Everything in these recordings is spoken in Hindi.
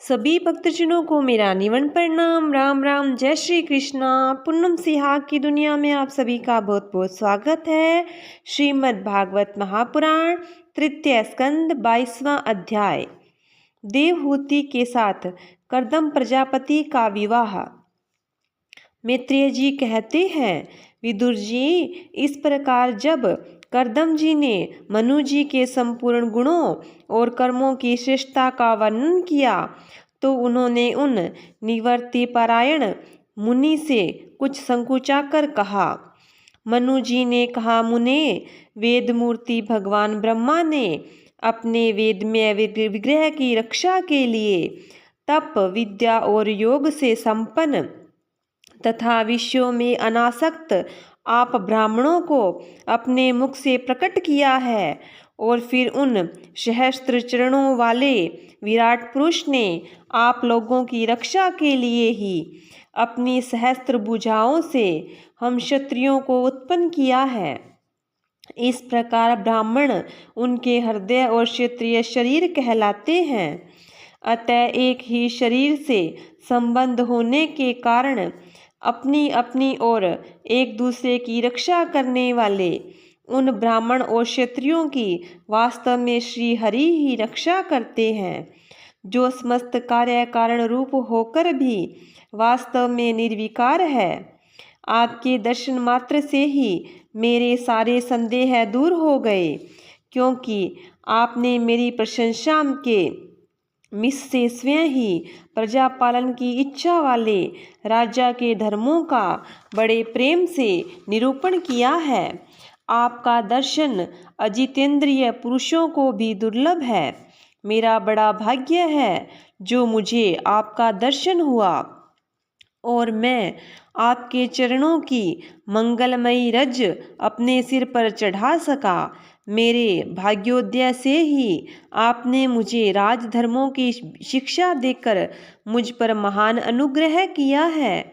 सभी भक्तजनों को मेरा निवन प्रणाम। राम राम, जय श्री कृष्णा। पूनम सिहाग की दुनिया में आप सभी का बहुत बहुत स्वागत है। श्रीमद् भागवत महापुराण तृतीय स्कंद 22वां अध्याय। देवहूति के साथ कर्दम प्रजापति का विवाह। मैत्रेय जी कहते हैं, विदुर जी, इस प्रकार जब कर्दम जी ने मनु जी के संपूर्ण गुणों और कर्मों की श्रेष्ठता का वर्णन किया तो उन्होंने उन निवर्ति परायण मुनि से कुछ संकोचाकर कहा। मनु जी ने कहा, मुने, वेद मूर्ति भगवान ब्रह्मा ने अपने वेदमय विग्रह की रक्षा के लिए तप, विद्या और योग से संपन्न तथा विश्व में अनासक्त आप ब्राह्मणों को अपने मुख से प्रकट किया है और फिर उन सहस्त्र चरणों वाले विराट पुरुष ने आप लोगों की रक्षा के लिए ही अपनी सहस्त्र भुजाओं से हम क्षत्रियों को उत्पन्न किया है। इस प्रकार ब्राह्मण उनके हृदय और क्षत्रिय शरीर कहलाते हैं। अतः एक ही शरीर से संबंध होने के कारण अपनी अपनी और एक दूसरे की रक्षा करने वाले उन ब्राह्मण और क्षत्रियों की वास्तव में श्री हरि ही रक्षा करते हैं, जो समस्त कार्य कारण रूप होकर भी वास्तव में निर्विकार है। आपके दर्शन मात्र से ही मेरे सारे संदेह दूर हो गए, क्योंकि आपने मेरी प्रशंसा के मिस से स्वयं ही प्रजा पालन की इच्छा वाले राजा के धर्मों का बड़े प्रेम से निरूपण किया है। आपका दर्शन अजितेंद्रिय पुरुषों को भी दुर्लभ है। मेरा बड़ा भाग्य है जो मुझे आपका दर्शन हुआ और मैं आपके चरणों की मंगलमयी रज अपने सिर पर चढ़ा सका। मेरे भाग्योदय से ही आपने मुझे राजधर्मों की शिक्षा देकर मुझ पर महान अनुग्रह किया है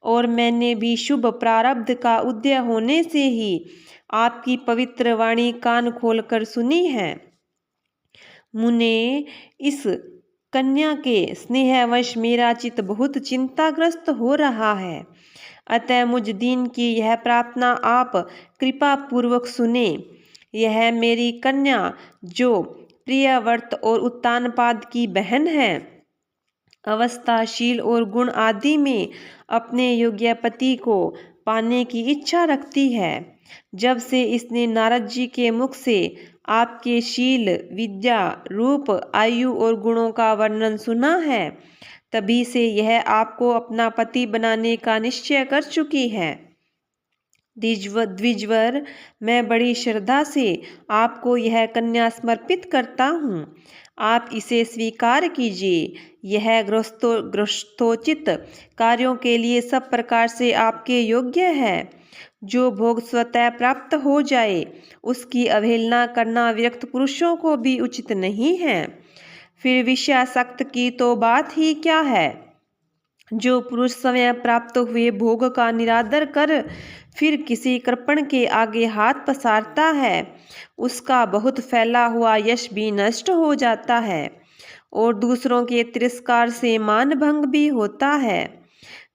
और मैंने भी शुभ प्रारब्ध का उदय होने से ही आपकी पवित्र वाणी कान खोलकर सुनी है। मुने, इस कन्या के स्नेहवश मेरा चित्त बहुत चिंताग्रस्त हो रहा है। अतः मुझ दीन की यह प्रार्थना आप कृपा पूर्वक सुने। यह मेरी कन्या, जो प्रियव्रत और उत्तानपाद की बहन है, अवस्थाशील और गुण आदि में अपने योग्य पति को पाने की इच्छा रखती है। जब से इसने नारद जी के मुख से आपके शील, विद्या, रूप, आयु और गुणों का वर्णन सुना है, तभी से यह आपको अपना पति बनाने का निश्चय कर चुकी है। द्विजवर, मैं बड़ी श्रद्धा से आपको यह कन्या समर्पित करता हूँ। आप इसे स्वीकार कीजिए। यह गृहस्थोचित कार्यों के लिए सब प्रकार से आपके योग्य है। जो भोग स्वतः प्राप्त हो जाए उसकी अवहेलना करना विरक्त पुरुषों को भी उचित नहीं है। फिर विषयासक्त की तो बात ही क्या है। जो पुरुष स्वयं प्राप्त हुए भोग का निरादर कर फिर किसी कृपण के आगे हाथ पसारता है, उसका बहुत फैला हुआ यश भी नष्ट हो जाता है और दूसरों के तिरस्कार से मान भंग भी होता है।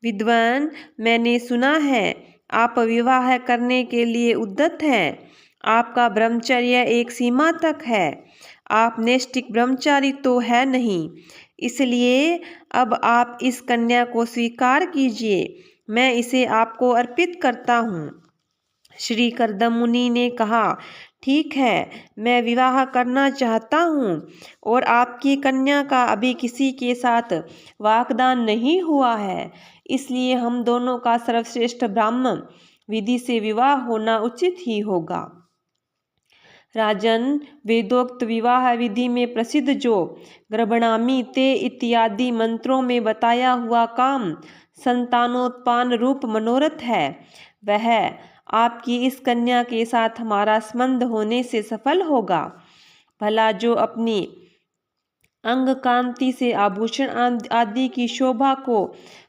विद्वान, मैंने सुना है आप विवाह करने के लिए उद्यत हैं। आपका ब्रह्मचर्य एक सीमा तक है। आप नैष्ठिक ब्रह्मचारी तो है नहीं, इसलिए अब आप इस कन्या को स्वीकार कीजिए। मैं इसे आपको अर्पित करता हूँ। श्री कर्दम मुनि ने कहा, ठीक है, मैं विवाह करना चाहता हूँ और आपकी कन्या का अभी किसी के साथ वाग्दान नहीं हुआ है, इसलिए हम दोनों का सर्वश्रेष्ठ ब्राह्मण विधि से विवाह होना उचित ही होगा। राजन, वेदोक्त विवाह विधि में प्रसिद्ध जो गर्भणामि ते इत्यादि मंत्रों में बताया हुआ काम संतानोत्पान रूप मनोरथ है, वह आपकी इस कन्या के साथ हमारा संबंध होने से सफल होगा। भला जो अपनी अंग कांति से आभूषण आदि की शोभा को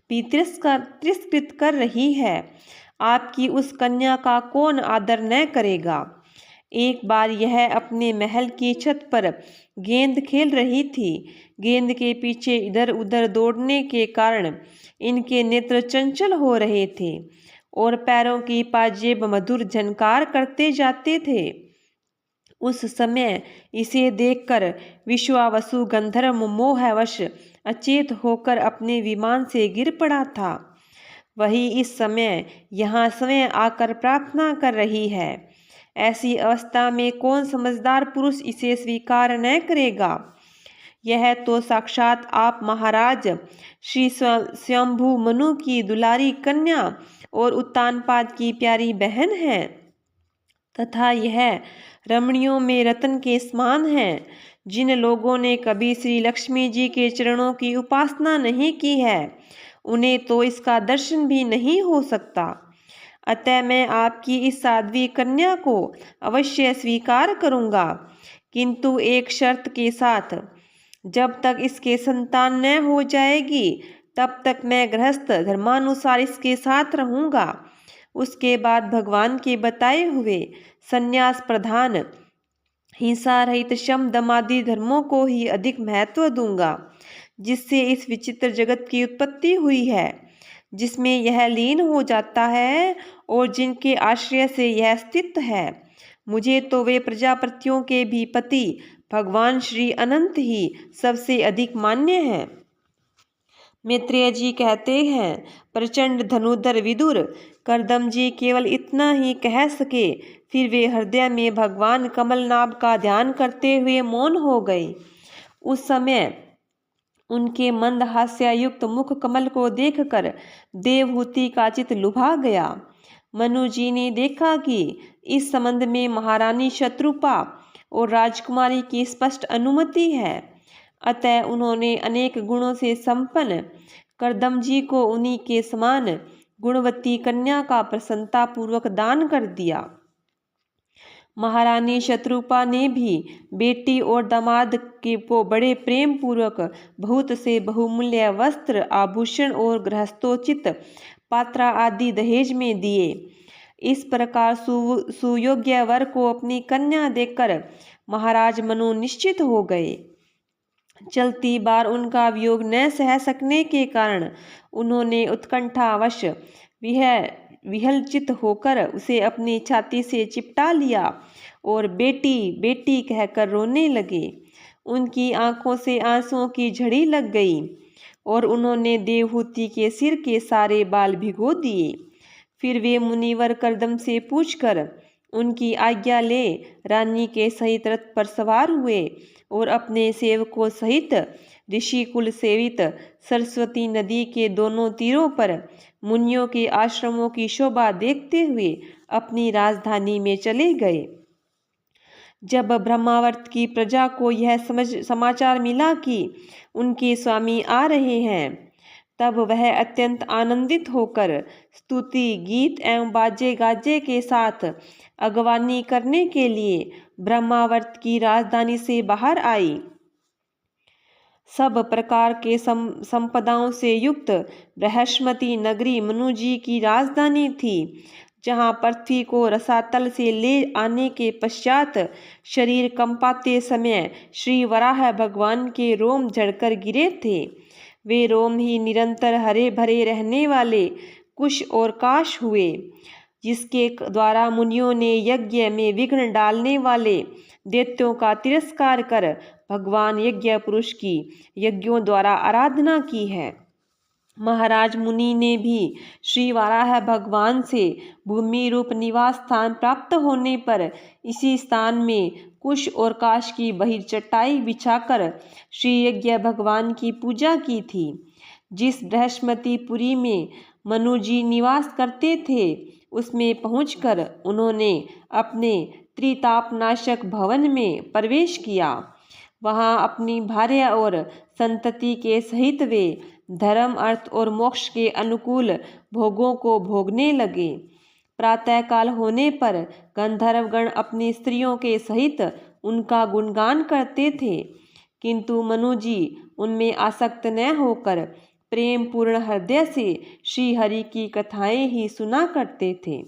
भी तिरस्कृत कर रही है, आपकी उस कन्या का कौन आदर न करेगा। एक बार यह अपने महल की छत पर गेंद खेल रही थी। गेंद के पीछे इधर उधर दौड़ने के कारण इनके नेत्र चंचल हो रहे थे और पैरों की पाजेब मधुर झनकार करते जाते थे। उस समय इसे देखकर विश्वावसु गंधर्व मोहवश अचेत होकर अपने विमान से गिर पड़ा था। वही इस समय यहाँ स्वयं आकर प्रार्थना कर रही है। ऐसी अवस्था में कौन समझदार पुरुष इसे स्वीकार न करेगा। यह तो साक्षात आप महाराज श्री स्वयंभू मनु की दुलारी कन्या और उत्तानपाद की प्यारी बहन है तथा यह रमणियों में रत्न के समान है। जिन लोगों ने कभी श्री लक्ष्मी जी के चरणों की उपासना नहीं की है उन्हें तो इसका दर्शन भी नहीं हो सकता। अतः मैं आपकी इस साध्वी कन्या को अवश्य स्वीकार करूँगा, किंतु एक शर्त के साथ। जब तक इसके संतान न हो जाएगी तब तक मैं गृहस्थ धर्मानुसार इसके साथ रहूँगा। उसके बाद भगवान के बताए हुए संन्यास प्रधान हिंसा रहित शम दम आदि धर्मों को ही अधिक महत्व दूंगा, जिससे इस विचित्र जगत की उत्पत्ति हुई है, जिसमें यह लीन हो जाता है और जिनके आश्रय से यह स्थित है। मुझे तो वे प्रजापतियों के भी पति भगवान श्री अनंत ही सबसे अधिक मान्य हैं। मैत्रेय जी कहते हैं, प्रचंड धनुधर विदुर करदम जी केवल इतना ही कह सके, फिर वे हृदय में भगवान कमलनाभ का ध्यान करते हुए मौन हो गए। उस समय उनके मंद हास्यायुक्त मुख कमल को देखकर देवहूति का चित्त लुभा गया। मनु जी ने देखा कि इस संबंध में महारानी शत्रुपा और राजकुमारी की स्पष्ट अनुमति है। अतः उन्होंने अनेक गुणों से संपन्न करदम जी को उन्हीं के समान गुणवती कन्या का प्रसन्नता पूर्वक दान कर दिया। महारानी शत्रुपा ने भी बेटी और दामाद को बड़े प्रेम पूर्वक बहुत से बहुमूल्य वस्त्र, आभूषण और गृहस्थोचित पात्र आदि दहेज में दिए। इस प्रकार सुयोग्य वर को अपनी कन्या देखकर महाराज मनु निश्चित हो गए। चलती बार उनका वियोग न सह सकने के कारण उन्होंने उत्कंठावश विहलचित होकर उसे अपनी छाती से चिपटा लिया और बेटी बेटी कहकर रोने लगे। उनकी आंखों से आंसुओं की झड़ी लग गई और उन्होंने देवहूति के सिर के सारे बाल भिगो दिए। फिर वे मुनिवर करदम से पूछकर उनकी आज्ञा ले रानी के सहित रथ पर सवार हुए और अपने सेवकों सहित ऋषिकुल सेवित सरस्वती नदी के दोनों तीरों पर मुनियों के आश्रमों की शोभा देखते हुए अपनी राजधानी में चले गए। जब ब्रह्मावर्त की प्रजा को यह समाचार मिला कि उनके स्वामी आ रहे हैं, तब वह अत्यंत आनंदित होकर स्तुति गीत एवं बाजे गाजे के साथ अगवानी करने के लिए ब्रह्मावर्त की राजधानी से बाहर आई। सब प्रकार के संपदाओं से युक्त बृहस्पति नगरी मनु जी की राजधानी थी, जहाँ पृथ्वी को रसातल से ले आने के पश्चात शरीर कंपाते समय श्री वराह भगवान के रोम झड़कर गिरे थे। वे रोम ही निरंतर हरे भरे रहने वाले कुश और काश हुए, जिसके द्वारा मुनियों ने यज्ञ में विघ्न डालने वाले दैत्यों का तिरस्कार कर भगवान यज्ञ पुरुष की यज्ञों द्वारा आराधना की है। महाराज मुनि ने भी श्री वाराह भगवान से भूमि रूप निवास स्थान प्राप्त होने पर इसी स्थान में कुश और काश की बहिर्चटाई बिछाकर श्री यज्ञ भगवान की पूजा की थी। जिस बृहस्पतिपुरी में मनु जी निवास करते थे उसमें पहुंचकर उन्होंने अपने त्रितापनाशक भवन में प्रवेश किया। वहां अपनी भार्या और संतति के सहित वे धर्म अर्थ और मोक्ष के अनुकूल भोगों को भोगने लगे। प्रातःकाल होने पर गंधर्वगण अपनी स्त्रियों के सहित उनका गुणगान करते थे, किंतु मनु जी उनमें आसक्त न होकर प्रेम पूर्ण हृदय से श्री हरि की कथाएं ही सुना करते थे।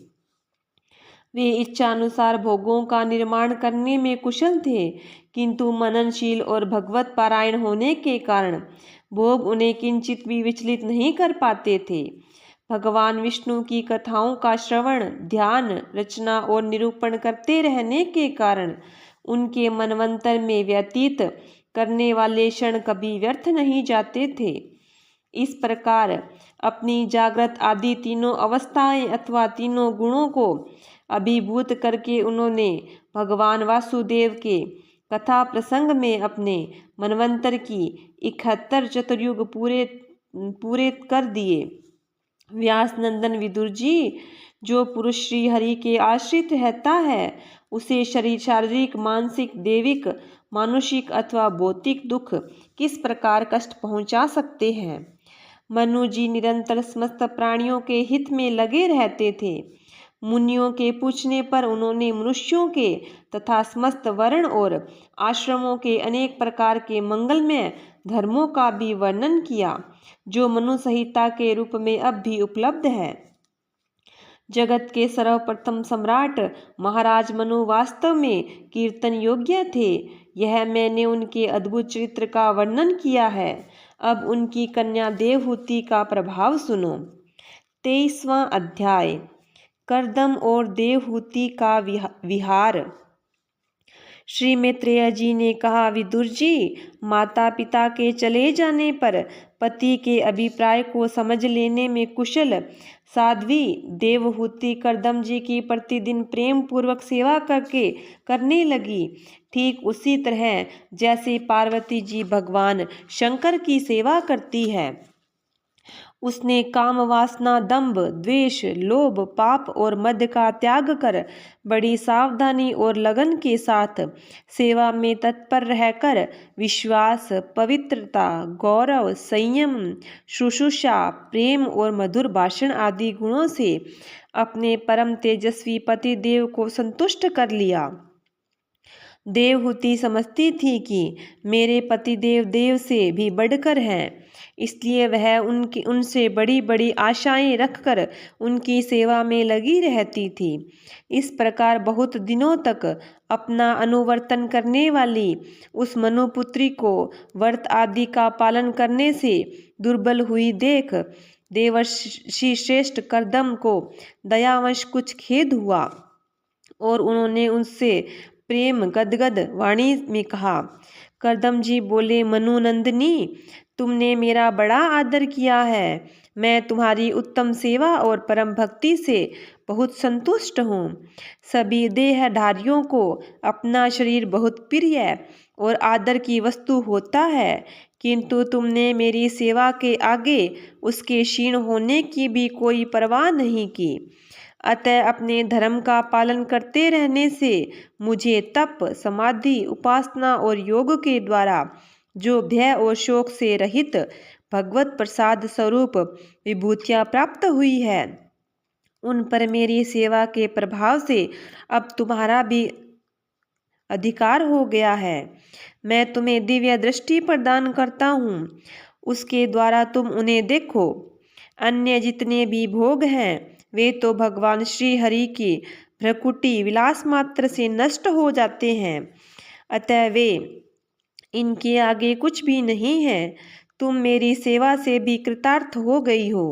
वे इच्छानुसार भोगों का निर्माण करने में कुशल थे, किंतु मननशील और भगवत पारायण होने के कारण भोग उन्हें किंचित भी विचलित नहीं कर पाते थे। भगवान विष्णु की कथाओं का श्रवण, ध्यान, रचना और निरूपण करते रहने के कारण उनके मनवंतर में व्यतीत करने वाले क्षण कभी व्यर्थ नहीं जाते थे। इस प्रकार अपनी जागृत आदि तीनों अवस्थाएं अथवा तीनों गुणों को अभिभूत करके उन्होंने भगवान वासुदेव के कथा प्रसंग में अपने मनवंतर की 71 चतुर्युग पूरे कर दिए। व्यास नंदन विदुर जी, जो पुरुष श्री हरि के आश्रित रहता है उसे शारीरिक, मानसिक, दैविक, मानुषिक अथवा भौतिक दुख किस प्रकार कष्ट पहुंचा सकते हैं। मनु जी निरंतर समस्त प्राणियों के हित में लगे रहते थे। मुनियों के पूछने पर उन्होंने मनुष्यों के तथा समस्त वर्ण और आश्रमों के अनेक प्रकार के मंगलमय धर्मों का भी वर्णन किया, जो मनु संहिता के रूप में अब भी उपलब्ध है। जगत के सर्वप्रथम सम्राट महाराज मनु वास्तव में कीर्तन योग्य थे। यह मैंने उनके अद्भुत चरित्र का वर्णन किया है। अब उनकी कन्या देवहूति का प्रभाव सुनो। 23वां अध्याय, कर्दम और देवहूति का विहार। श्री मैत्रेय जी ने कहा, विदुर जी, माता पिता के चले जाने पर पति के अभिप्राय को समझ लेने में कुशल साध्वी देवहूति कर्दम जी की प्रतिदिन प्रेम पूर्वक सेवा करने लगी। ठीक उसी तरह जैसे पार्वती जी भगवान शंकर की सेवा करती है। उसने काम वासना, दंभ, द्वेष, लोभ, पाप और मद का त्याग कर बड़ी सावधानी और लगन के साथ सेवा में तत्पर रहकर विश्वास, पवित्रता, गौरव, संयम, शुश्रूषा, प्रेम और मधुर भाषण आदि गुणों से अपने परम तेजस्वी पति देव को संतुष्ट कर लिया। देवहूति समझती थी कि मेरे पतिदेव देव से भी बढ़कर हैं, इसलिए वह उनसे बड़ी बड़ी आशाएं रखकर उनकी सेवा में लगी रहती थी। इस प्रकार बहुत दिनों तक अपना अनुवर्तन करने वाली उस मनुपुत्री को व्रत आदि का पालन करने से दुर्बल हुई देख देवर्षि श्रेष्ठ कर्दम को दयावश कुछ खेद हुआ और उन्होंने उनसे प्रेम गदगद वाणी में कहा। कर्दम जी बोले, मनुनंदिनी, तुमने मेरा बड़ा आदर किया है। मैं तुम्हारी उत्तम सेवा और परम भक्ति से बहुत संतुष्ट हूँ। सभी देहधारियों को अपना शरीर बहुत प्रिय और आदर की वस्तु होता है, किंतु तुमने मेरी सेवा के आगे उसके क्षीण होने की भी कोई परवाह नहीं की। अतः अपने धर्म का पालन करते रहने से मुझे तप, समाधि, उपासना और योग के द्वारा जो भय और शोक से रहित भगवत प्रसाद स्वरूप विभूतियाँ प्राप्त हुई है, उन पर मेरी सेवा के प्रभाव से अब तुम्हारा भी अधिकार हो गया है। मैं तुम्हें दिव्य दृष्टि प्रदान करता हूँ, उसके द्वारा तुम उन्हें देखो। अन्य जितने भी भोग हैं वे तो भगवान श्री हरि की भ्रकुटी विलास मात्र से नष्ट हो जाते हैं, अतः वे इनके आगे कुछ भी नहीं है। तुम मेरी सेवा से भी कृतार्थ हो गई हो।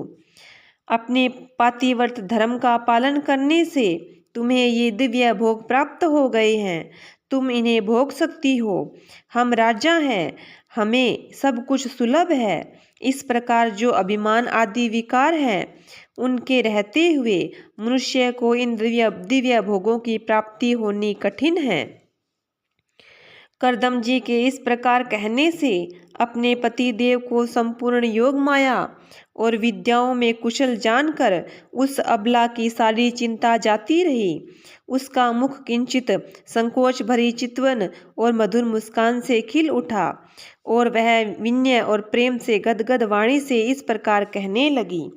अपने पातिव्रत धर्म का पालन करने से तुम्हें ये दिव्य भोग प्राप्त हो गए हैं, तुम इन्हें भोग सकती हो। हम राजा हैं, हमें सब कुछ सुलभ है। इस प्रकार जो अभिमान आदि विकार हैं, उनके रहते हुए मनुष्य को इन दिव्य भोगों की प्राप्ति होनी कठिन है। कर्दम जी के इस प्रकार कहने से अपने पति देव को संपूर्ण योग माया और विद्याओं में कुशल जानकर उस अबला की सारी चिंता जाती रही। उसका मुख किंचित संकोच भरी चितवन और मधुर मुस्कान से खिल उठा और वह विनय और प्रेम से गदगद वाणी से इस प्रकार कहने लगी।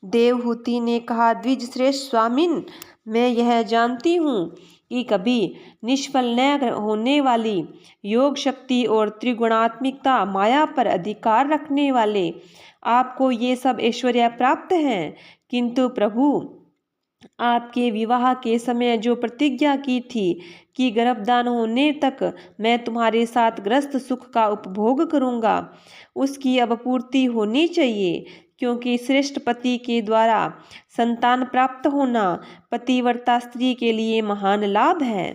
देवहूति ने कहा, द्विज श्रेष्ठ स्वामिन, मैं यह जानती हूँ कि कभी निष्फल न होने वाली योग शक्ति और त्रिगुणात्मिकता माया पर अधिकार रखने वाले आपको ये सब ऐश्वर्य प्राप्त हैं, किंतु प्रभु आपके विवाह के समय जो प्रतिज्ञा की थी कि गर्भदान होने तक मैं तुम्हारे साथ ग्रस्त सुख का उपभोग करूंगा, उसकी अब पूर्ति होनी चाहिए, क्योंकि श्रेष्ठ पति के द्वारा संतान प्राप्त होना पतिव्रता स्त्री के लिए महान लाभ है।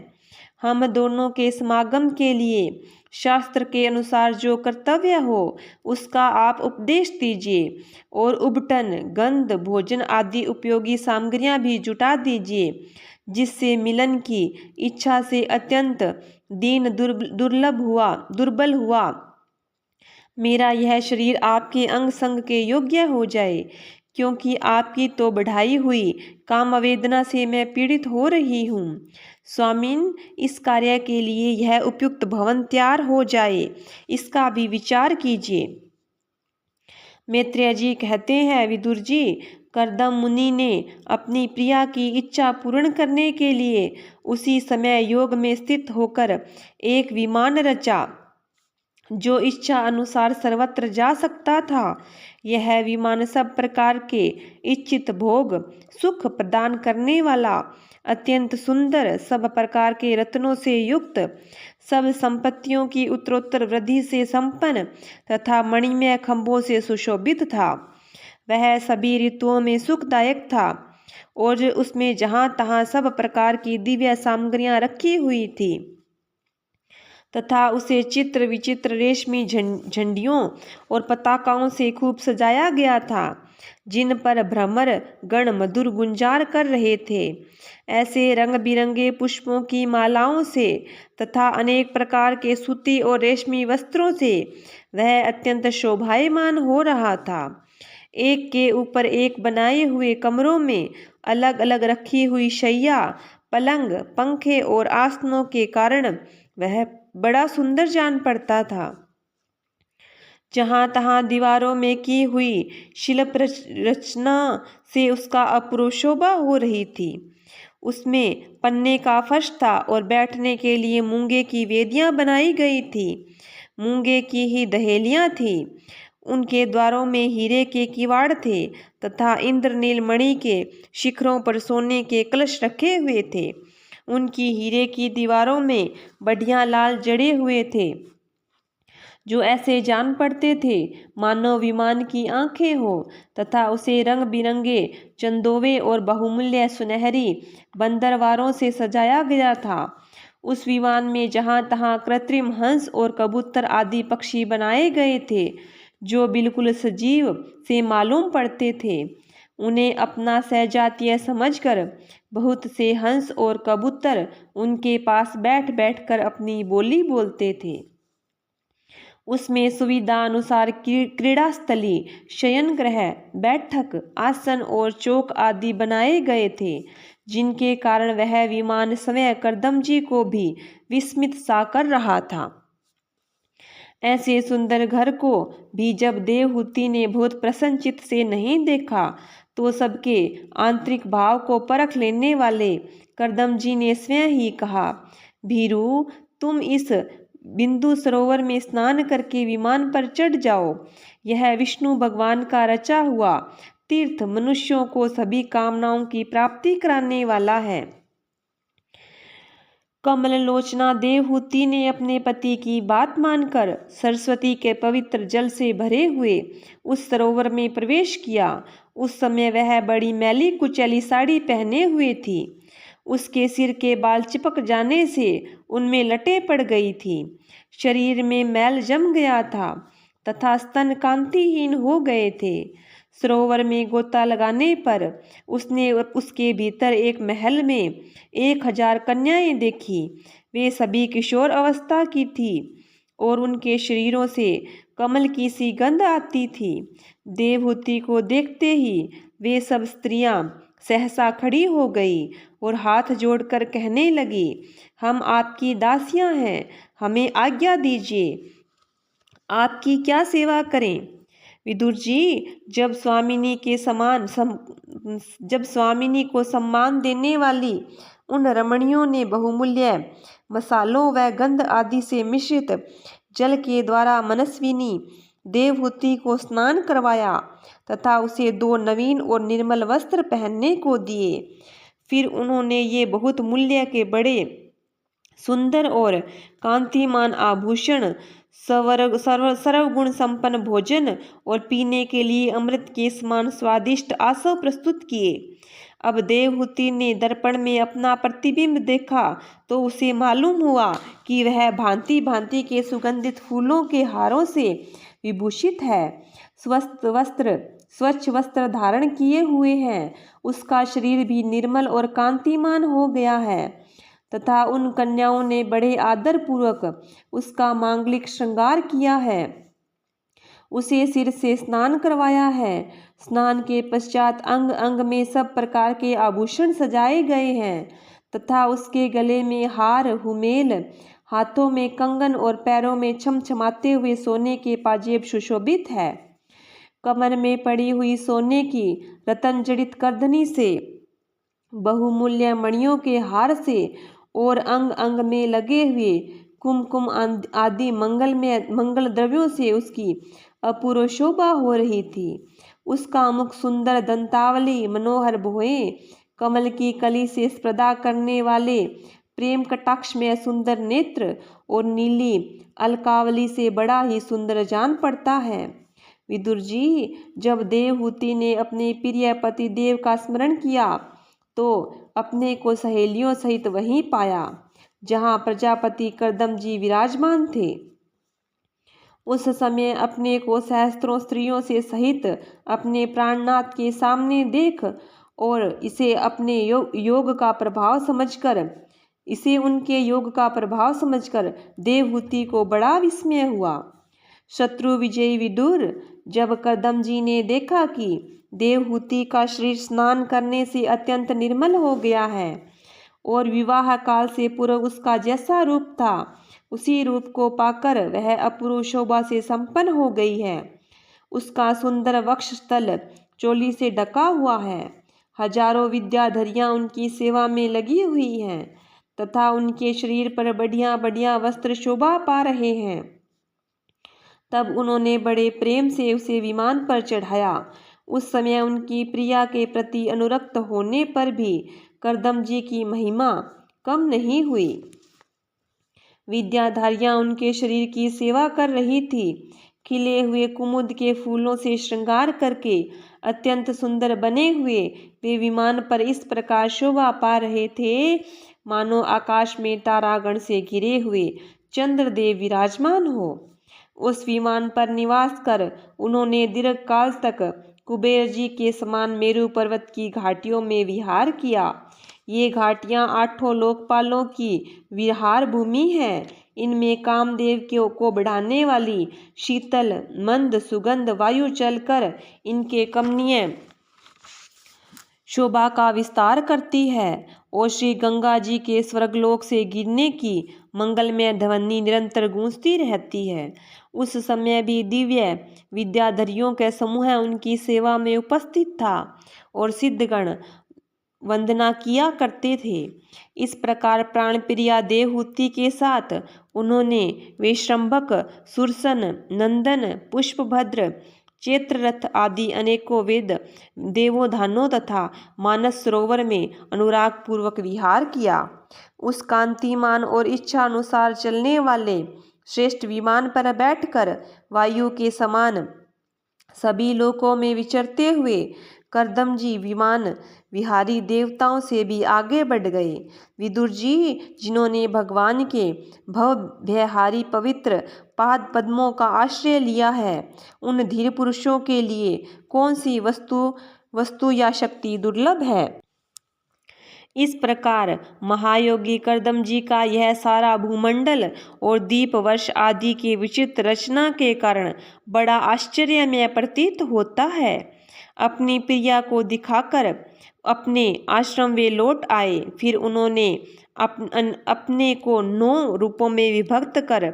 हम दोनों के समागम के लिए शास्त्र के अनुसार जो कर्तव्य हो उसका आप उपदेश दीजिए और उबटन, गंध, भोजन आदि उपयोगी सामग्रियां भी जुटा दीजिए, जिससे मिलन की इच्छा से अत्यंत दीन दुर्बल हुआ मेरा यह शरीर आपके अंग संग के योग्य हो जाए, क्योंकि आपकी तो बढ़ाई हुई काम वेदना से मैं पीड़ित हो रही हूँ। स्वामीन, इस कार्य के लिए यह उपयुक्त भवन तैयार हो जाए, इसका भी विचार कीजिए। मैत्रेय जी कहते हैं, विदुर जी, कर्दम मुनि ने अपनी प्रिया की इच्छा पूर्ण करने के लिए उसी समय योग में स्थित होकर एक विमान रचा जो इच्छा अनुसार सर्वत्र जा सकता था। यह विमान सब प्रकार के इच्छित भोग सुख प्रदान करने वाला, अत्यंत सुंदर, सब प्रकार के रत्नों से युक्त, सब संपत्तियों की उत्तरोत्तर वृद्धि से संपन्न तथा मणिमय खंभों से सुशोभित था। वह सभी ऋतुओं में सुखदायक था और उसमें जहाँ तहाँ सब प्रकार की दिव्य सामग्रियां रखी हुई थी तथा उसे चित्र विचित्र रेशमी झंडियों और पताकाओं से खूब सजाया गया था, जिन पर भ्रमर गण मधुर गुंजार कर रहे थे। ऐसे रंग बिरंगे पुष्पों की मालाओं से तथा अनेक प्रकार के सूती और रेशमी वस्त्रों से वह अत्यंत शोभायमान हो रहा था। एक के ऊपर एक बनाए हुए कमरों में अलग अलग रखी हुई शैया, पलंग, पंखे और आसनों के कारण वह बड़ा सुंदर जान पड़ता था। जहाँ तहाँ दीवारों में की हुई शिल्प रचना से उसका अपूर्व शोभा हो रही थी। उसमें पन्ने का फर्श था और बैठने के लिए मूंगे की वेदियां बनाई गई थी। मूंगे की ही दहेलियां थी। उनके द्वारों में हीरे के किवाड़ थे तथा इंद्रनील मणि के शिखरों पर सोने के कलश रखे हुए थे। उनकी हीरे की दीवारों में बढ़िया लाल जड़े हुए थे, जो ऐसे जान पड़ते थे मानो विमान की आंखें हो, तथा उसे रंग बिरंगे चंदोवे और बहुमूल्य सुनहरी बंदरवारों से सजाया गया था। उस विमान में जहाँ तहाँ कृत्रिम हंस और कबूतर आदि पक्षी बनाए गए थे, जो बिल्कुल सजीव से मालूम पड़ते थे। उन्हें अपना सहजातीय समझकर बहुत से हंस और कबूतर उनके पास बैठ बैठ कर अपनी बोली बोलते थे। उसमें सुविधा अनुसार क्रीड़ा स्थली, शयन गृह, बैठक, आसन और चौक आदि बनाए गए थे, जिनके कारण वह विमान स्वयं कर्दम जी को भी विस्मित सा कर रहा था। ऐसे सुंदर घर को भी जब देवहूति ने बहुत प्रसन्न चित्त से नहीं देखा, तो सबके आंतरिक भाव को परख लेने वाले कर्दम जी ने स्वयं ही कहा, भीरू, तुम इस बिंदु सरोवर में स्नान करके विमान पर चढ़ जाओ। यह विष्णु भगवान का रचा हुआ तीर्थ मनुष्यों को सभी कामनाओं की प्राप्ति कराने वाला है। कमल लोचना देवहूति ने अपने पति की बात मानकर सरस्वती के पवित्र जल से भरे हुए उस सरोवर में प्रवेश किया। उस समय वह बड़ी मैली कुचैली साड़ी पहने हुए थी। उसके सिर के बाल चिपक जाने से उनमें लटें पड़ गई थी। शरीर में मैल जम गया था तथा स्तन कांतिहीन हो गए थे। सरोवर में गोता लगाने पर उसने उसके भीतर एक महल में 1000 कन्याएं देखी। वे सभी किशोर अवस्था की थी और उनके शरीरों से कमल की सी गंध आती थी। देवहूति को देखते ही वे सब स्त्रियां सहसा खड़ी हो गई और हाथ जोड़कर कहने लगी, हम आपकी दासियां हैं, हमें आज्ञा दीजिए, आपकी क्या सेवा करें। विदुर जी, जब स्वामिनी को सम्मान देने वाली उन रमणियों ने बहुमूल्य मसालों व गंध आदि से मिश्रित जल के द्वारा मनस्विनी देवहूति को स्नान करवाया तथा उसे 2 नवीन और निर्मल वस्त्र पहनने को दिए। फिर उन्होंने ये बहुत मूल्य के बड़े सुंदर और कांतिमान आभूषण, सर्वगुण संपन्न भोजन और पीने के लिए अमृत के समान स्वादिष्ट आसव प्रस्तुत किए। अब देवहूति ने दर्पण में अपना प्रतिबिंब देखा तो उसे मालूम हुआ कि वह भांति भांति के सुगंधित फूलों के हारों से विभूषित है, स्वच्छ वस्त्र धारण किए हुए हैं। उसका शरीर भी निर्मल और कांतिमान हो गया है तथा उन कन्याओं ने बड़े आदर पूर्वक उसका मांगलिक श्रृंगार किया है। उसे सिर से स्नान करवाया है। स्नान के पश्चात अंग अंग में सब प्रकार के आभूषण सजाए गए हैं तथा उसके गले में हार हुमेल, हाथों में कंगन और पैरों में छमछमाते हुए सोने के पाजेब सुशोभित है। कमर में पड़ी हुई सोने की रतन जड़ित करधनी से, बहुमूल्य मणियों के हार से और अंग अंग में लगे हुए कुमकुम आदि मंगल द्रव्यों से उसकी अपूर्व शोभा हो रही थी। उसका मुख सुंदर दंतावली, मनोहर भुएं, कमल की कली से स्पर्धा करने वाले प्रेम कटाक्ष में सुंदर नेत्र और नीली अलकावली से बड़ा ही सुंदर जान पड़ता है। विदुर जी, जब देवहूति ने अपने प्रिय पति देव का स्मरण किया तो अपने को सहेलियों सहित वहीं पाया जहाँ प्रजापति कर्दम जी विराजमान थे। उस समय अपने को सहस्त्रों स्त्रियों से सहित अपने प्राणनाथ के सामने देख और इसे उनके योग का प्रभाव समझकर देवहूति को बड़ा विस्मय हुआ। शत्रु विजयी विदुर, जब कर्दम जी ने देखा कि देवहूति का शरीर स्नान करने से अत्यंत निर्मल हो गया है और विवाह काल से पूर्व उसका जैसा रूप था उसी रूप को पाकर वह अपूर्व शोभा से संपन्न हो गई है। उसका सुंदर वक्षस्थल चोली से ढका हुआ है। हजारों विद्याधरियां उनकी सेवा में लगी हुई हैं तथा उनके शरीर पर बढ़िया बढ़िया वस्त्र शोभा पा रहे हैं। तब उन्होंने बड़े प्रेम से उसे विमान पर चढ़ाया। उस समय उनकी प्रिया के प्रति अनुरक्त होने पर भी कर्दम जी की महिमा कम नहीं हुई। विद्याधारियां उनके शरीर की सेवा कर रही थी। खिले हुए कुमुद के फूलों से श्रृंगार करके अत्यंत सुंदर बने हुए वे विमान पर इस प्रकार शोभा पा रहे थे मानो आकाश में तारागण से घिरे हुए चंद्रदेव विराजमान हो। उस विमान पर निवास कर उन्होंने दीर्घ काल तक कुबेर जी के समान मेरु पर्वत की घाटियों में विहार किया। ये घाटियां 8 लोकपालों की विहार भूमि है। इनमें कामदेव को बढ़ाने वाली शीतल मंद सुगंध वायु चलकर इनके कमनीय शोभा का विस्तार करती है और श्री गंगा जी के स्वर्गलोक से गिरने की मंगलमय ध्वनि निरंतर गूंजती रहती है। उस समय भी दिव्य विद्याधरियों के समूह उनकी सेवा में उपस्थित था और सिद्धगण वंदना किया करते थे। इस प्रकार प्राणप्रिया देवहूति के साथ उन्होंने विश्रम्भक, सुरसन, नंदन, पुष्पभद्र, चैत्ररथ आदि अनेकों वेद देवोधानों तथा मानस सरोवर में अनुराग पूर्वक विहार किया। उस कांतिमान और इच्छा अनुसार चलने वाले श्रेष्ठ विमान पर बैठकर वायु के समान सभी लोकों में विचरते हुए कर्दम जी विमान विहारी देवताओं से भी आगे बढ़ गए। विदुर जी, जिन्होंने भगवान के भवभयहारी पवित्र पाद पद्मों का आश्रय लिया है, उन धीर पुरुषों के लिए कौन सी वस्तु या शक्ति दुर्लभ है। इस प्रकार महायोगी कर्दम जी का यह सारा भूमंडल और दीप वर्ष आदि की विचित्र रचना के कारण बड़ा आश्चर्यमय प्रतीत होता है। अपनी प्रिया को दिखाकर अपने आश्रम वे लौट आए। फिर उन्होंने अपने को 9 रूपों में विभक्त कर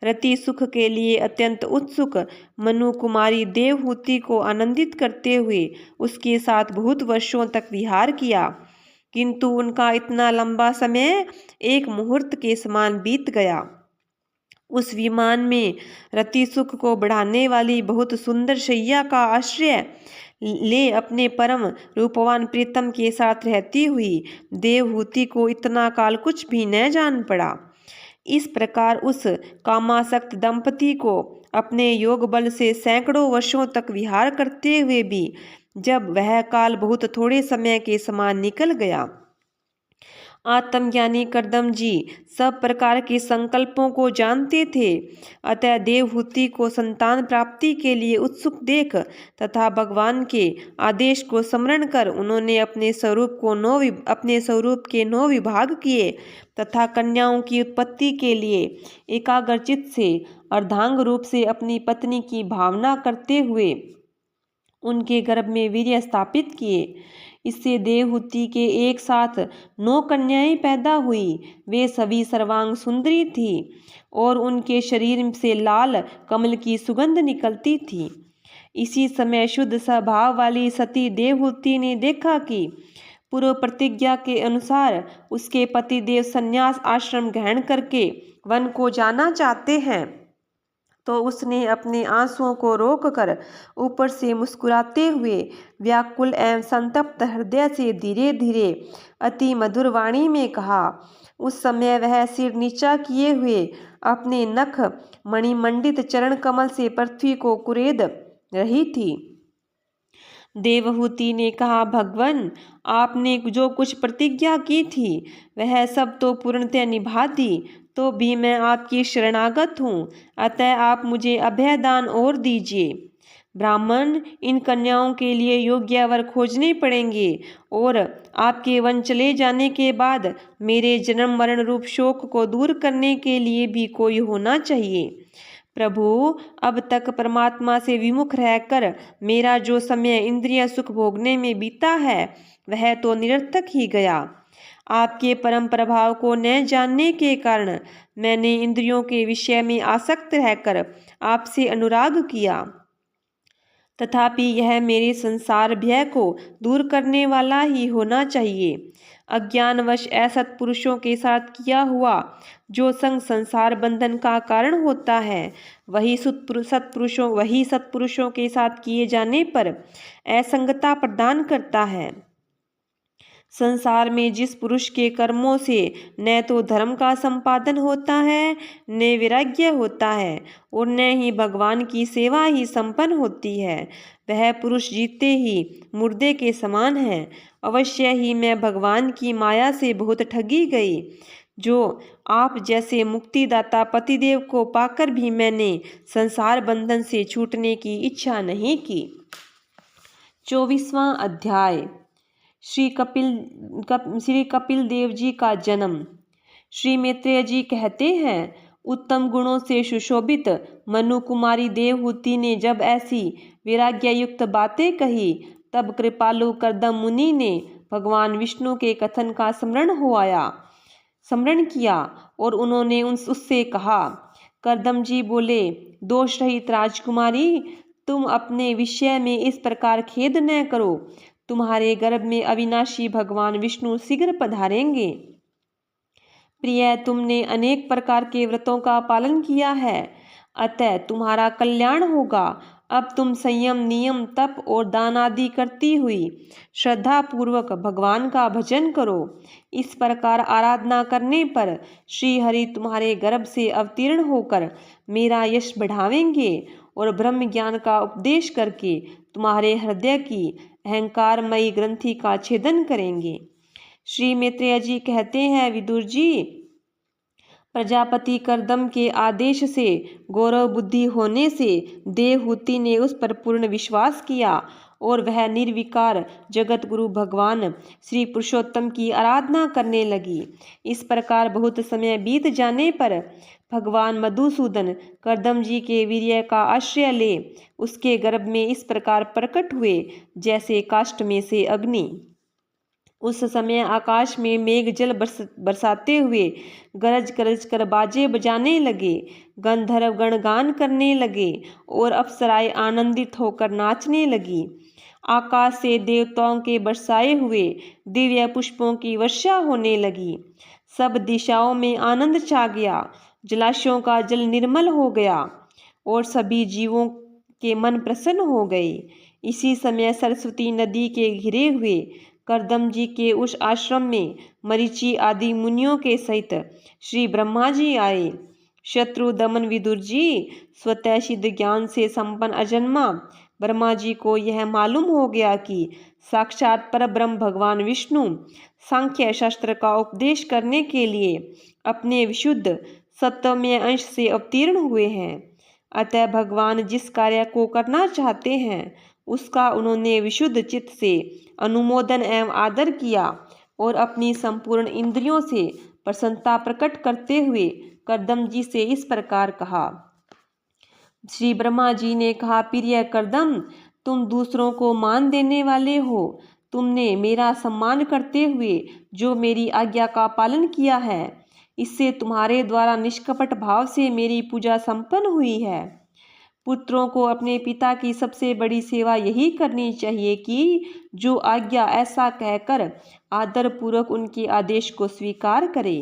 रति सुख के लिए अत्यंत उत्सुक मनु कुमारी देवहूति को आनंदित करते हुए उसके साथ बहुत वर्षों तक विहार किया, किंतु उनका इतना लंबा समय एक मुहूर्त के समान बीत गया। उस विमान में रति सुख को बढ़ाने वाली बहुत सुंदर शैया का आश्रय ले अपने परम रूपवान प्रीतम के साथ रहती हुई देवहूति को इतना काल कुछ भी न जान पड़ा। इस प्रकार उस कामासक्त दंपति को अपने योग बल से सैकड़ों वर्षों तक विहार करते हुए भी जब वह काल बहुत थोड़े समय के समान निकल गया, आत्मज्ञानी कर्दम जी सब प्रकार के संकल्पों को जानते थे। अतः देवहूति को संतान प्राप्ति के लिए उत्सुक देख तथा भगवान के आदेश को स्मरण कर उन्होंने अपने स्वरूप के 9 विभाग किए तथा कन्याओं की उत्पत्ति के लिए एकाग्रचित से अर्धांग रूप से अपनी पत्नी की भावना करते हुए उनके गर्भ में वीर्य स्थापित किए। इससे देवहूति के एक साथ 9 कन्याएं पैदा हुई। वे सभी सर्वांग सुंदरी थी और उनके शरीर से लाल कमल की सुगंध निकलती थी। इसी समय शुद्ध स्वभाव वाली सती देवहूति ने देखा कि पूर्व प्रतिज्ञा के अनुसार उसके पतिदेव संन्यास आश्रम ग्रहण करके वन को जाना चाहते हैं, तो उसने अपने आंसुओं को रोककर ऊपर से मुस्कुराते हुए व्याकुल एवं संतप्त हृदय से धीरे धीरे अति मधुर वाणी में कहा। उस समय वह सिर नीचा किए हुए अपने नख मणिमंडित चरण कमल से पृथ्वी को कुरेद रही थी। देवहूति ने कहा, भगवान, आपने जो कुछ प्रतिज्ञा की थी वह सब तो पूर्णतः निभा दी, तो भी मैं आपकी शरणागत हूँ, अतः आप मुझे अभय दान और दीजिए। ब्राह्मण, इन कन्याओं के लिए योग्य वर खोजने पड़ेंगे और आपके वन चले जाने के बाद मेरे जन्म मरण रूप शोक को दूर करने के लिए भी कोई होना चाहिए। प्रभु, अब तक परमात्मा से विमुख रहकर मेरा जो समय इंद्रिय सुख भोगने में बीता है वह तो निरर्थक ही गया। आपके परम प्रभाव को न जानने के कारण मैंने इंद्रियों के विषय में आसक्त रहकर आपसे अनुराग किया, तथापि यह मेरे संसार भय को दूर करने वाला ही होना चाहिए। अज्ञानवश असत पुरुषों के साथ किया हुआ जो संग संसार बंधन का कारण होता है, वही सत्पुरुषों के साथ किए जाने पर असंगता प्रदान करता है। संसार में जिस पुरुष के कर्मों से न तो धर्म का संपादन होता है, न वैराग्य होता है और न ही भगवान की सेवा ही संपन्न होती है, वह पुरुष जीते ही मुर्दे के समान है। अवश्य ही मैं भगवान की माया से बहुत ठगी गई। जो आप जैसे मुक्तिदाता पतिदेव को पाकर भी मैंने संसार बंधन से छूटने की इच्छा नहीं की। 24वां अध्याय। श्री कपिल देव जी का जन्म। श्री मैत्रेय जी कहते हैं, उत्तम गुणों से सुशोभित मनु कुमारी देवहूति ने जब ऐसी वैराग्य युक्त बातें कही, तब कृपालु कर्दम मुनि ने भगवान विष्णु के कथन का स्मरण किया और उन्होंने उससे कहा। कर्दम जी बोले, दोष रहित राजकुमारी, तुम अपने विषय में इस प्रकार खेद न करो। तुम्हारे गर्भ में अविनाशी भगवान विष्णु शीघ्र पधारेंगे। प्रिय, तुमने अनेक प्रकार के व्रतों का पालन किया है, अतः तुम्हारा कल्याण होगा। अब तुम संयम, नियम, तप और दान आदि करती हुई श्रद्धा पूर्वक भगवान का भजन करो। इस प्रकार आराधना करने पर श्री हरि तुम्हारे गर्भ से अवतीर्ण होकर मेरा यश बढ़ावेंगे और ब्रह्म ज्ञान का उपदेश करके तुम्हारे हृदय की अहंकारमयी ग्रंथि का छेदन करेंगे। श्री मैत्रेय जी कहते हैं, विदुर जी, प्रजापति कर्दम के आदेश से गौरव बुद्धि होने से देवहूति ने उस पर पूर्ण विश्वास किया और वह निर्विकार जगत गुरु भगवान श्री पुरुषोत्तम की आराधना करने लगी। इस प्रकार बहुत समय बीत जाने पर भगवान मधुसूदन कर्दम जी के वीर्य का आश्रय ले उसके गर्भ में इस प्रकार प्रकट हुए जैसे काष्ठ में से अग्नि। उस समय आकाश में मेघ जल बरसाते हुए गरज गरज कर बाजे बजाने लगे, गंधर्व गण गान करने लगे और अप्सराएं आनंदित होकर नाचने लगी। आकाश से देवताओं के बरसाए हुए दिव्य पुष्पों की वर्षा होने लगी। सब दिशाओं में आनंद छा गया। जलाशयों का जल निर्मल हो गया और सभी जीवों के मन प्रसन्न हो गए। इसी समय सरस्वती नदी के घिरे हुए करदम जी के उस आश्रम में मरीचि आदि मुनियों के सहित श्री ब्रह्मा जी आए। शत्रु दमन विदुर जी स्वतः सिद्ध ज्ञान से संपन्न अजन्मा ब्रह्मा जी को यह मालूम हो गया कि साक्षात परब्रह्म भगवान विष्णु सांख्य शास्त्र का उपदेश करने के लिए अपने विशुद्ध सत्वमय अंश से अवतीर्ण हुए हैं। अतः भगवान जिस कार्य को करना चाहते हैं उसका उन्होंने विशुद्ध चित्त से अनुमोदन एवं आदर किया और अपनी संपूर्ण इंद्रियों से प्रसन्नता प्रकट करते हुए करदम जी से इस प्रकार कहा। श्री ब्रह्मा जी ने कहा, प्रिय करदम, तुम दूसरों को मान देने वाले हो। तुमने मेरा सम्मान करते हुए जो मेरी आज्ञा का पालन किया है, इससे तुम्हारे द्वारा निष्कपट भाव से मेरी पूजा संपन्न हुई है। पुत्रों को अपने पिता की सबसे बड़ी सेवा यही करनी चाहिए कि जो आज्ञा ऐसा कहकर आदर पूर्वक उनके आदेश को स्वीकार करे।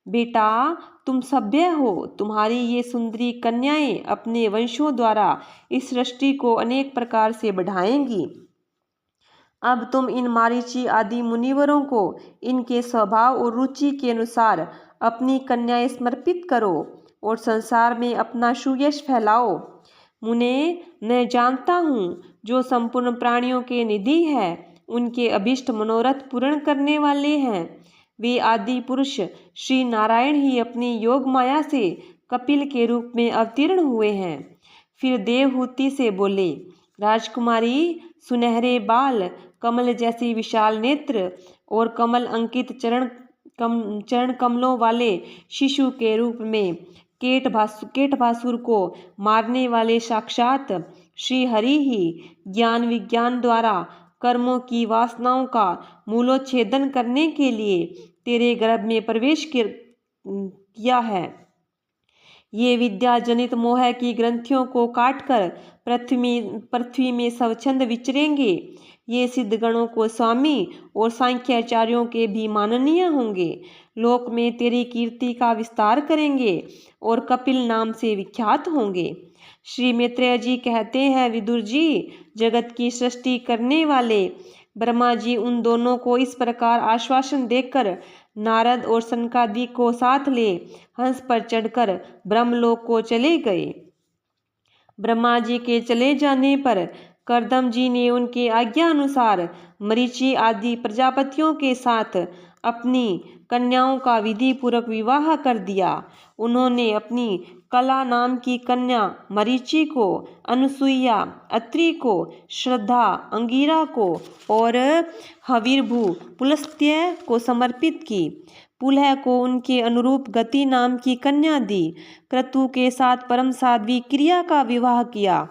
बेटा, तुम सभ्य हो, तुम्हारी ये सुंदरी कन्याएं अपने वंशों द्वारा इस सृष्टि को अनेक प्रकार से बढ़ाएंगी। अब तुम इन मारीची आदि मुनिवरों को इनके स्वभाव और रुचि के अनुसार अपनी कन्याएं समर्पित करो और संसार में अपना सुयश फैलाओ। मुने, मैं जानता हूँ जो संपूर्ण प्राणियों के निधि है, उनके अभिष्ट मनोरथ पूर्ण करने वाले हैं। वे आदि पुरुष श्री नारायण ही अपनी योग माया से कपिल के रूप में अवतीर्ण हुए हैं। फिर देवहूति से बोले, राजकुमारी, सुनहरे बाल, कमल जैसी विशाल नेत्र और कमल अंकित चरण कमलों वाले शिशु के रूप में केटभासुर को मारने वाले साक्षात श्री हरि ही ज्ञान विज्ञान द्वारा कर्मों की वासनाओं का मूलोच्छेदन करने के लिए तेरे गर्भ में प्रवेश किया है। ये विद्या जनित मोह की ग्रंथियों को काटकर पृथ्वी में स्वच्छंद विचरेंगे। ये सिद्ध गणों को स्वामी और सांख्याचार्यों के भी माननीय होंगे। लोक में तेरी कीर्ति का विस्तार करेंगे और कपिल नाम से विख्यात होंगे। श्री मैत्रेय जी कहते हैं, विदुर जी, जगत की सृष्टि करने वाले ब्रह्मा जी उन दोनों को इस प्रकार आश्वासन देकर नारद और सनकादि को साथ ले हंस पर चढ़कर ब्रह्मलोक को चले गए। ब्रह्मा जी के चले जाने पर करदम जी ने उनके आज्ञा अनुसार मरीचि आदि प्रजापतियों के साथ अपनी कन्याओं का विधि पूर्वक विवाह कर दिया। उन्होंने अपनी कला नाम की कन्या मरीचि को, अनुसुईया, अत्रि को, श्रद्धा अंगिरा को और हविर्भु पुलस्त्य को समर्पित की। पुलह को उनके अनुरूप गति नाम की कन्या दी। क्रतु के साथ परम साध्वी क्रिया का विवाह किया।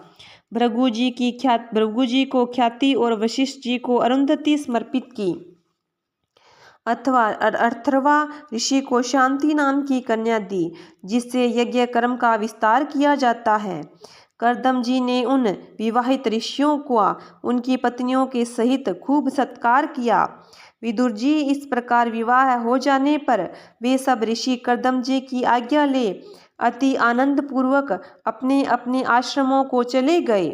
भृगु जी को ख्याति और वशिष्ठ जी को अरुंधति समर्पित की। अथर्वा ऋषि को शांति नाम की कन्या दी, जिससे यज्ञ कर्म का विस्तार किया जाता है। करदम जी ने उन विवाहित ऋषियों को उनकी पत्नियों के सहित खूब सत्कार किया। विदुर जी, इस प्रकार विवाह हो जाने पर वे सब ऋषि करदम जी की आज्ञा ले अति आनंद पूर्वक अपने अपने आश्रमों को चले गए।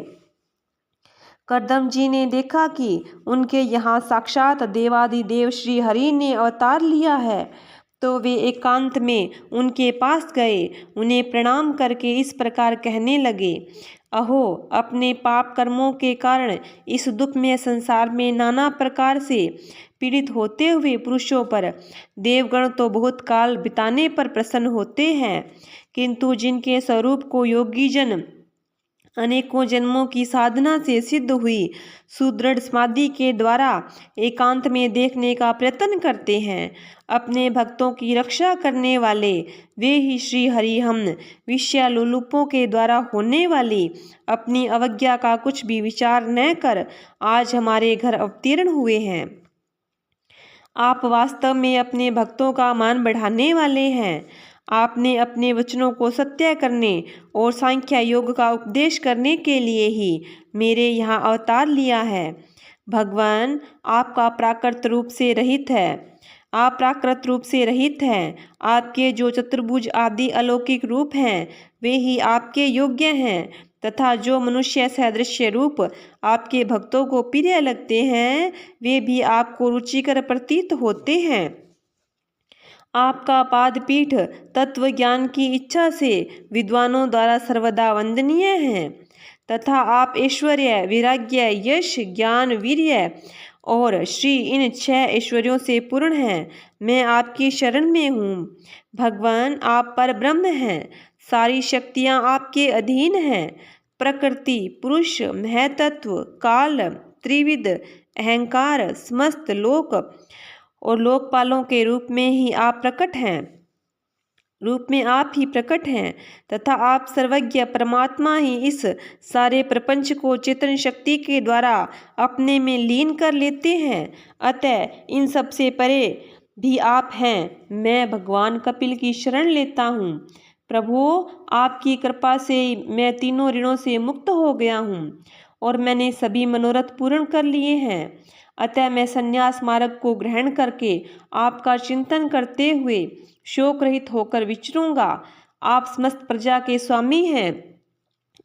करदम जी ने देखा कि उनके यहाँ साक्षात देवादिदेव श्री हरि ने अवतार लिया है, तो वे एकांत में उनके पास गए। उन्हें प्रणाम करके इस प्रकार कहने लगे, अहो, अपने पाप कर्मों के कारण इस दुखमय संसार में नाना प्रकार से पीड़ित होते हुए पुरुषों पर देवगण तो बहुत काल बिताने पर प्रसन्न होते हैं, किंतु जिनके स्वरूप को योगी जन अनेकों जन्मों की साधना से सिद्ध हुई सुदृढ़ समाधि के द्वारा एकांत में देखने का प्रयत्न करते हैं, अपने भक्तों की रक्षा करने वाले वे ही श्री हरि हम विषयालोलुपों के द्वारा होने वाली अपनी अवज्ञा का कुछ भी विचार न कर आज हमारे घर अवतीर्ण हुए हैं। आप वास्तव में अपने भक्तों का मान बढ़ाने वाले हैं। आपने अपने वचनों को सत्य करने और सांख्य योग का उपदेश करने के लिए ही मेरे यहाँ अवतार लिया है। भगवान आपका प्राकृत रूप से रहित है। आप प्राकृत रूप से रहित हैं। आपके जो चतुर्भुज आदि अलौकिक रूप हैं वे ही आपके योग्य हैं, तथा जो मनुष्य सदृश्य रूप आपके भक्तों को प्रिय लगते हैं वे भी आपको रुचिकर प्रतीत होते हैं। आपका पादपीठ तत्व ज्ञान की इच्छा से विद्वानों द्वारा सर्वदा वंदनीय है, तथा आप ऐश्वर्य, वैराग्य, यश, ज्ञान, वीर्य और श्री इन 6 ऐश्वर्यों से पूर्ण हैं। मैं आपकी शरण में हूँ। भगवान, आप परब्रह्म हैं। सारी शक्तियाँ आपके अधीन हैं। प्रकृति, पुरुष, महतत्व, काल, त्रिविध, अहंकार, समस्त लोक और लोकपालों के रूप में ही आप प्रकट हैं, रूप में आप ही प्रकट हैं, तथा आप सर्वज्ञ परमात्मा ही इस सारे प्रपंच को चेतन शक्ति के द्वारा अपने में लीन कर लेते हैं। अतः इन सब से परे भी आप हैं। मैं भगवान कपिल की शरण लेता हूँ। प्रभु, आपकी कृपा से मैं तीनों ऋणों से मुक्त हो गया हूँ और मैंने सभी मनोरथ पूर्ण कर लिए हैं। अतः मैं संन्यास मार्ग को ग्रहण करके आपका चिंतन करते हुए शोक रहित होकर विचरूंगा। आप समस्त प्रजा के स्वामी हैं,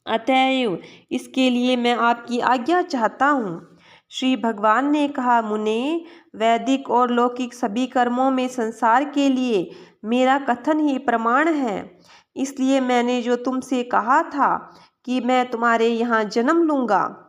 अतएव इसके लिए मैं आपकी आज्ञा चाहता हूँ। श्री भगवान ने कहा, मुने, वैदिक और लौकिक सभी कर्मों में संसार के लिए मेरा कथन ही प्रमाण है। इसलिए मैंने जो तुमसे कहा था कि मैं तुम्हारे यहाँ जन्म लूँगा,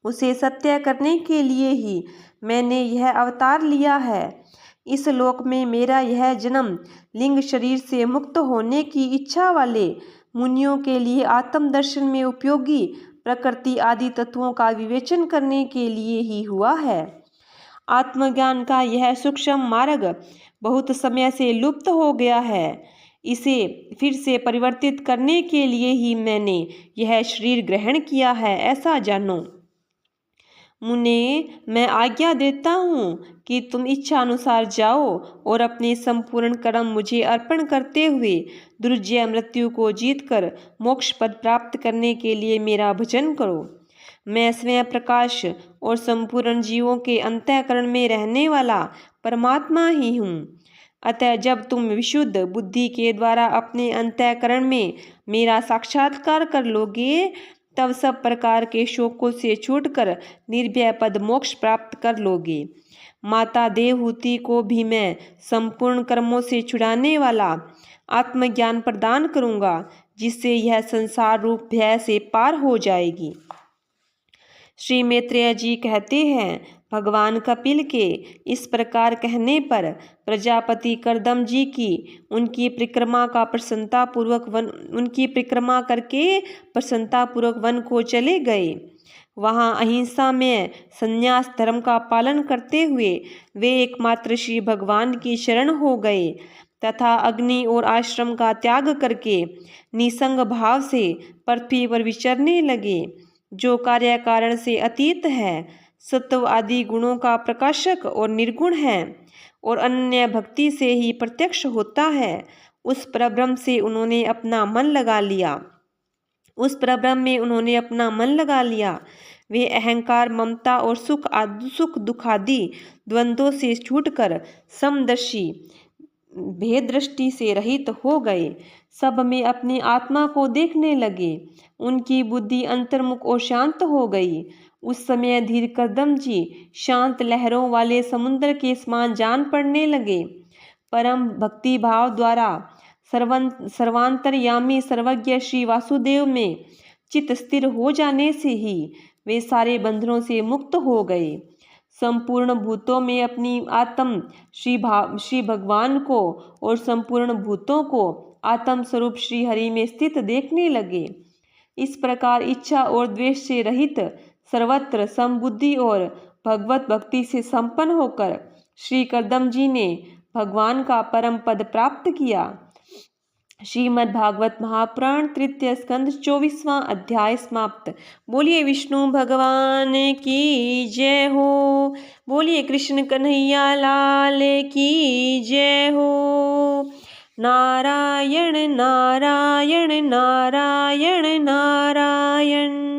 उसे सत्य करने के लिए ही मैंने यह अवतार लिया है। इस लोक में मेरा यह जन्म लिंग शरीर से मुक्त होने की इच्छा वाले मुनियों के लिए आत्मदर्शन में उपयोगी प्रकृति आदि तत्वों का विवेचन करने के लिए ही हुआ है। आत्मज्ञान का यह सूक्ष्म मार्ग बहुत समय से लुप्त हो गया है। इसे फिर से परिवर्तित करने के लिए ही मैंने यह शरीर ग्रहण किया है, ऐसा जानो। मुने, मैं आज्ञा देता हूँ कि तुम इच्छा अनुसार जाओ और अपने संपूर्ण कर्म मुझे अर्पण करते हुए दुर्जय मृत्यु को जीतकर मोक्ष पद प्राप्त करने के लिए मेरा भजन करो। मैं स्वयं प्रकाश और संपूर्ण जीवों के अंतःकरण में रहने वाला परमात्मा ही हूँ। अतः जब तुम विशुद्ध बुद्धि के द्वारा अपने अंतःकरण में मेरा साक्षात्कार कर लोगे, तब सब प्रकार के शोकों से छूटकर निर्भय पद मोक्ष प्राप्त कर लोगे। माता देवहूति को भी मैं संपूर्ण कर्मों से छुड़ाने वाला आत्मज्ञान प्रदान करूंगा, जिससे यह संसार रूप भय से पार हो जाएगी। श्री मैत्रेय जी कहते हैं, भगवान कपिल के इस प्रकार कहने पर प्रजापति कर्दम जी की उनकी परिक्रमा करके प्रसन्नतापूर्वक वन को चले गए। वहाँ अहिंसा में संन्यास धर्म का पालन करते हुए वे एकमात्र श्री भगवान की शरण हो गए तथा अग्नि और आश्रम का त्याग करके निसंग भाव से पृथ्वी पर विचरने लगे, जो कार्य कारण से अतीत है, सत्व आदि गुणों का प्रकाशक और निर्गुण है और अन्य भक्ति से ही प्रत्यक्ष होता है। उस परब्रह्म से उन्होंने अपना मन लगा लिया। वे अहंकार, ममता और सुख दुखादि द्वंद्वों से छूटकर समदर्शी भेद दृष्टि से रहित हो गए। सब में अपनी आत्मा को देखने लगे। उनकी बुद्धि अंतर्मुख और शांत हो गई। उस समय धीर कर्दम जी शांत लहरों वाले समुद्र के समान जान पड़ने लगे। परम भक्ति भाव द्वारा सर्वांतरयामी सर्वज्ञ श्री वासुदेव में चित्त स्थिर हो जाने से ही वे सारे बंधनों से मुक्त हो गए। संपूर्ण भूतों में अपनी आत्म श्री भगवान को और संपूर्ण भूतों को आत्म स्वरूप श्री हरि में स्थित देखने लगे। इस प्रकार इच्छा और द्वेष से रहित सर्वत्र समबुद्धि और भगवत भक्ति से संपन्न होकर श्री कर्दम जी ने भगवान का परम पद प्राप्त किया। श्रीमद् भागवत महापुराण तृतीय स्कंद 24वां अध्याय समाप्त। बोलिए विष्णु भगवान की जय हो। बोलिए कृष्ण कन्हैया लाल की जय हो। नारायण नारायण नारायण नारायण।